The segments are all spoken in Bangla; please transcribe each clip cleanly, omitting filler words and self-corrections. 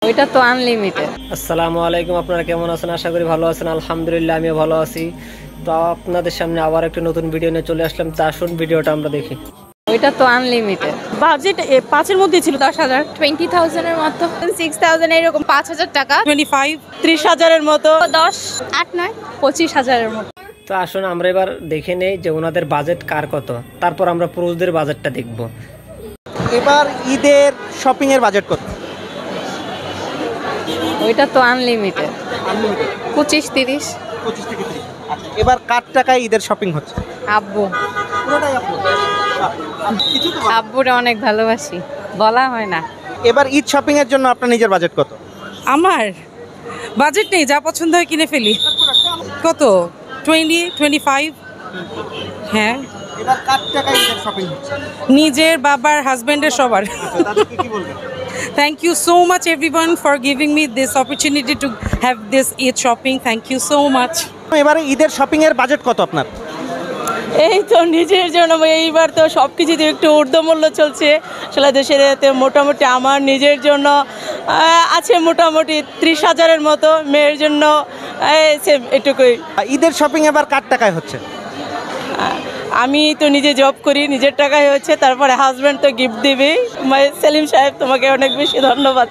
ওইটা তো আনলিমিটেড। আসসালামু আলাইকুম, আপনারা কেমন আছেন? আশা করি ভালো আছেন। আলহামদুলিল্লাহ আমিও ভালো আছি। তো আপনাদের সামনে আবার একটা নতুন ভিডিও নিয়ে চলে আসলাম। তা আসুন ভিডিওটা আমরা দেখি। ওইটা তো আনলিমিটেড। বাজেট 5-এর মধ্যে ছিল। 10,000 20,000 এর মতো, 6,000 এরকম, 5,000 টাকা, 25-30,000 এর মতো, 10 8 9 25,000 এর মতো। তো আসুন আমরা এবার দেখে নেই যে ওনাদের বাজেট কার কত, তারপর আমরা পুরুষদের বাজেটটা দেখব। এবার ঈদের শপিং এর বাজেট কত? ওইটা তো আনলিমিটেড, 25-30। 25 থেকে 30। আচ্ছা, এবার কার টাকায় ঈদের শপিং হচ্ছে? আব্বু, পুরোটাই আপু। কিছু তো বলেন। আব্বুরে অনেক ভালোবাসি, বলা হয় না। এবার ঈদ শপিং এর জন্য আপনার নিজের বাজেট কত? আমার বাজেট নেই, যা পছন্দ হয় কিনে ফেলি। কত? 20-25। হ্যাঁ, এবার কার টাকায় ঈদের শপিং হচ্ছে? নিজের, বাবার, হাজবেন্ডের, সবার। তাদেরকে কি বলবেন? Thank you so much everyone for giving me this opportunity to have this Eid shopping. Thank you so much. এবারে ঈদের শপিং এর বাজেট কত আপনার? এই তো নিজের জন্য, এইবার তো সব কিছুতে একটু ঊর্ধ্বমূল্য চলছে আসলে দেশের, এতে মোটামুটি আমার নিজের জন্য আছে মোটামুটি 30,000-এর মতো, মেয়ের জন্য সেম এটুকুই। ঈদের শপিং এবার কার টাকায় হচ্ছে? আমি তো নিজে জব করি, নিজের টাকায় হচ্ছে, তারপরে হাজব্যান্ড তো গিফট দিবে। সেলিম সাহেব, তোমাকে অনেক বেশি ধন্যবাদ।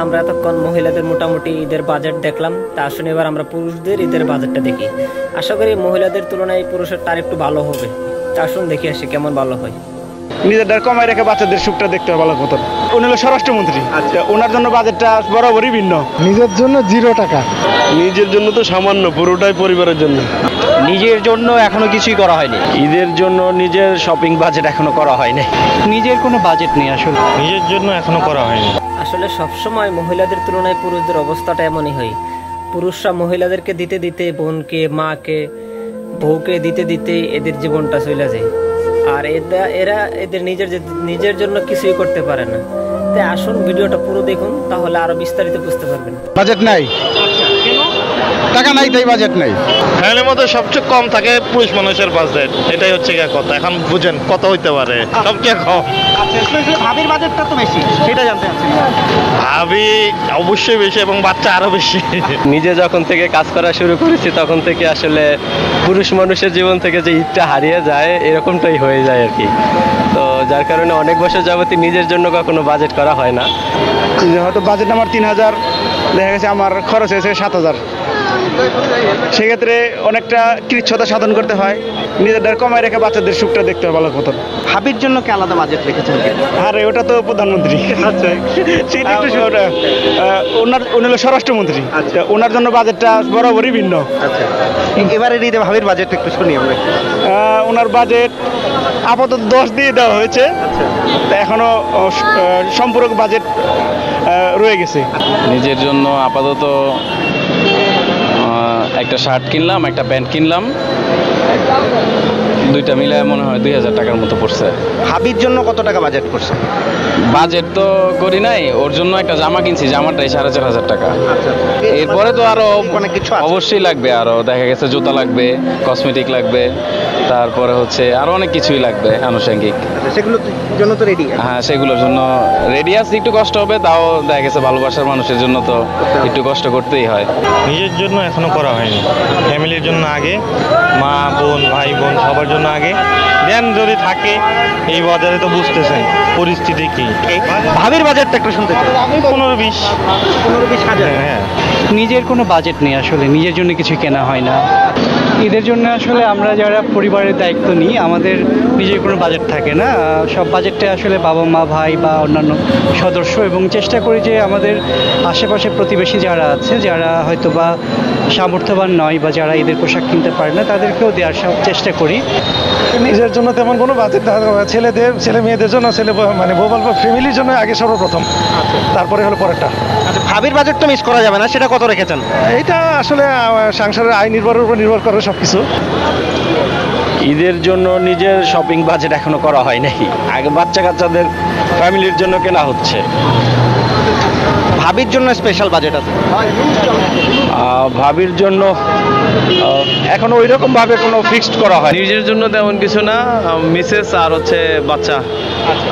আমরা এতক্ষণ মহিলাদের মোটামুটি ঈদের বাজেট দেখলাম। তা আসুন এবার আমরা পুরুষদের ঈদের বাজেটটা দেখি। আশা করি মহিলাদের তুলনায় পুরুষের তার একটু ভালো হবে। তা আসুন দেখে আসি কেমন ভালো হয়। নিজেদের কমাই রেখে বাচ্চাদের সুখটা দেখতে হবে ভালো মতন। উনি হলো স্বরাষ্ট্রমন্ত্রী, ওনার জন্য বাজেটটা বরাবরই ভিন্ন। নিজের জন্য 0 টাকা। নিজের জন্য তো সামান্য, পুরোটাই পরিবারের জন্য। নিজের জন্য এখনো কিছুই করা হয়নি। ঈদের জন্য নিজের শপিং বাজেট এখনো করা হয়নি। নিজের কোনো বাজেট নেই আসলে। নিজের জন্য এখনো করা হয়নি। আসলে সবসময় মহিলাদের তুলনায় পুরুষদের অবস্থাটা এমনই হয়। পুরুষরা মহিলাদেরকে দিতে দিতে, বোনকে, মাকে, বউকে দিতে দিতে এদের জীবনটা চলে যায়। আর এরা এদের নিজের জন্য কিছুই করতে পারে না। তাই আসুন ভিডিওটা পুরো দেখুন, তাহলে আরো বিস্তারিত বুঝতে পারবেন। বাজেট নাই, টাকা নাই, তাই বাজেট নাই। ফ্যামিলির মধ্যে সবচেয়ে কম থাকে পুরুষ মানুষের বাজেট, এটাই হচ্ছে কথা। এখন বুঝেন কত হইতে পারে, সবচেয়ে কম। আচ্ছা, ভাবির বাজেটটা তো বেশি, সেটা জানতে চাচ্ছি। ভাবি অবশ্যই বেশি এবং বাচ্চা আরো বেশি। নিজে যখন থেকে কাজ করা শুরু করেছি তখন থেকে আসলে পুরুষ মানুষের জীবন থেকে যে ঈদটা হারিয়ে যায় এরকমটাই হয়ে যায় আর কি। তো যার কারণে অনেক বছর যাবতীয় নিজের জন্য কখনো বাজেট করা হয় না। হয়তো বাজেট আমার 3,000, দেখা গেছে আমার খরচ হয়েছে 7,000। সেক্ষেত্রে অনেকটা কৃচ্ছতা সাধন করতে হয়। নিজেদের কমাই রেখে বাচ্চাদের সুখটা দেখতে হবে ভালো মতন। ভাবির জন্য কি আলাদা বাজেট রেখেছেন? আরে ওটা তো প্রধানমন্ত্রী। আচ্ছা, উনি হলো স্বরাষ্ট্রমন্ত্রী। আচ্ছা, ওনার জন্য বাজেটটা বরাবরই ভিন্ন। আচ্ছা, এবারে ঈদে ভাবির বাজেট একটু শুনি আমরা। ওনার বাজেট আপাতত 10 দিয়ে দেওয়া হয়েছে। তা এখনো সম্পূরক বাজেট রয়ে গেছে। নিজের জন্য আপাতত একটা শার্ট কিনলাম, একটা প্যান্ট কিনলাম, দুইটা মিলে মনে হয় 2,000 টাকার মতো পড়ছে। ভাবির জন্য কত টাকা বাজেট করছে? বাজেট তো করি নাই, ওর জন্য একটা জামা কিনছি, জামাটাই 4,500 টাকা। এরপরে তো আরো অনেক কিছু অবশ্যই লাগবে, আরো দেখা গেছে জুতা লাগবে, কসমেটিক লাগবে, তারপরে হচ্ছে আরো অনেক কিছুই লাগবে আনুষঙ্গিক। সেগুলোর জন্য তো রেডি? হ্যাঁ, সেগুলোর জন্য রেডি আছি। একটু কষ্ট হবে, তাও দেখা গেছে ভালোবাসার মানুষের জন্য তো একটু কষ্ট করতেই হয়। নিজের জন্য এখনো করা হয়নি, ফ্যামিলির জন্য আগে, মা বোন ভাই বোন সবার জন্য আগে দেন যদি থাকে। এই বাজারে তো বুঝতেছেন পরিস্থিতি কি। ভাবির বাজেটটা একটু শুনতে চাই। 15-20 হাজার। হ্যাঁ, নিজের কোনো বাজেট নেই আসলে, নিজের জন্য কিছু কেনা হয় না। ঈদের জন্য আসলে আমরা যারা পরিবারের দায়িত্ব নিই, আমাদের নিজের কোনো বাজেট থাকে না। সব বাজেটটা আসলে বাবা মা, ভাই বা অন্যান্য সদস্য, এবং চেষ্টা করি যে আমাদের আশেপাশে প্রতিবেশী যারা আছে, যারা হয়তো বা সামর্থ্যবান নয় বা যারা ঈদের পোশাক কিনতে পারে না, তাদেরকেও দেওয়ার চেষ্টা করি। নিজের জন্য তেমন কোনো বাজেট না, ছেলে মেয়েদের জন্য, ফ্যামিলির জন্য আগে সর্বপ্রথম, তারপরে হলো পরেরটা। আচ্ছা, ভাবির বাজেট তো মিস করা যাবে না, সেটা কত রেখেছেন? এইটা আসলে সংসারের আয় নির্ভরের উপর নির্ভর করে সবকিছু। ঈদের জন্য নিজের শপিং বাজেট এখনো করা হয় নাই, আগে বাচ্চা কাচ্চাদের ফ্যামিলির জন্য কেনা হচ্ছে। ভাবির জন্য স্পেশাল বাজেট আছে? ভাবির জন্য এখন ওই রকম ভাবে কোনো ফিক্সড করা হয়। নিজের জন্য তেমন কিছু না, মিসেস আর হচ্ছে বাচ্চা,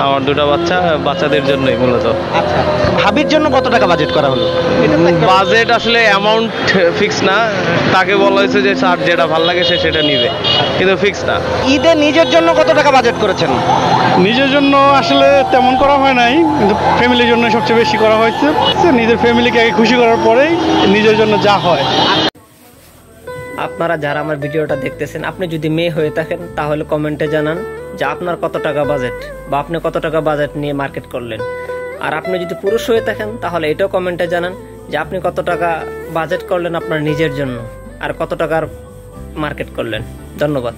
আমার দুটো বাচ্চা, বাচ্চাদের জন্যই মূলত। আচ্ছা, ভাবির জন্য কত টাকা বাজেট করা হলো? বাজেট আসলে অ্যামাউন্ট ফিক্স না, তাকে বলা হয়েছে যে স্যার যেটা ভালো লাগে সে সেটা নিবে, কিন্তু ফিক্স না। ঈদে নিজের জন্য কত টাকা বাজেট করেছেন? নিজের জন্য আসলে তেমন করা হয় নাই, কিন্তু ফ্যামিলির জন্য সবচেয়ে বেশি করা হয়েছে। নিজের ফ্যামিলিকে আগে খুশি করার পরেই নিজের জন্য যা হয়। আপনারা যারা আমার ভিডিওটা দেখতেছেন, আপনি যদি মেয়ে হয়ে থাকেন তাহলে কমেন্টে জানান যে আপনার কত টাকা বাজেট, বা আপনি কত টাকা বাজেট নিয়ে মার্কেট করলেন। আর আপনি যদি পুরুষ হয়ে থাকেন তাহলে এটাও কমেন্টে জানান যে আপনি কত টাকা বাজেট করলেন আপনার নিজের জন্য, আর কত টাকার মার্কেট করলেন। ধন্যবাদ।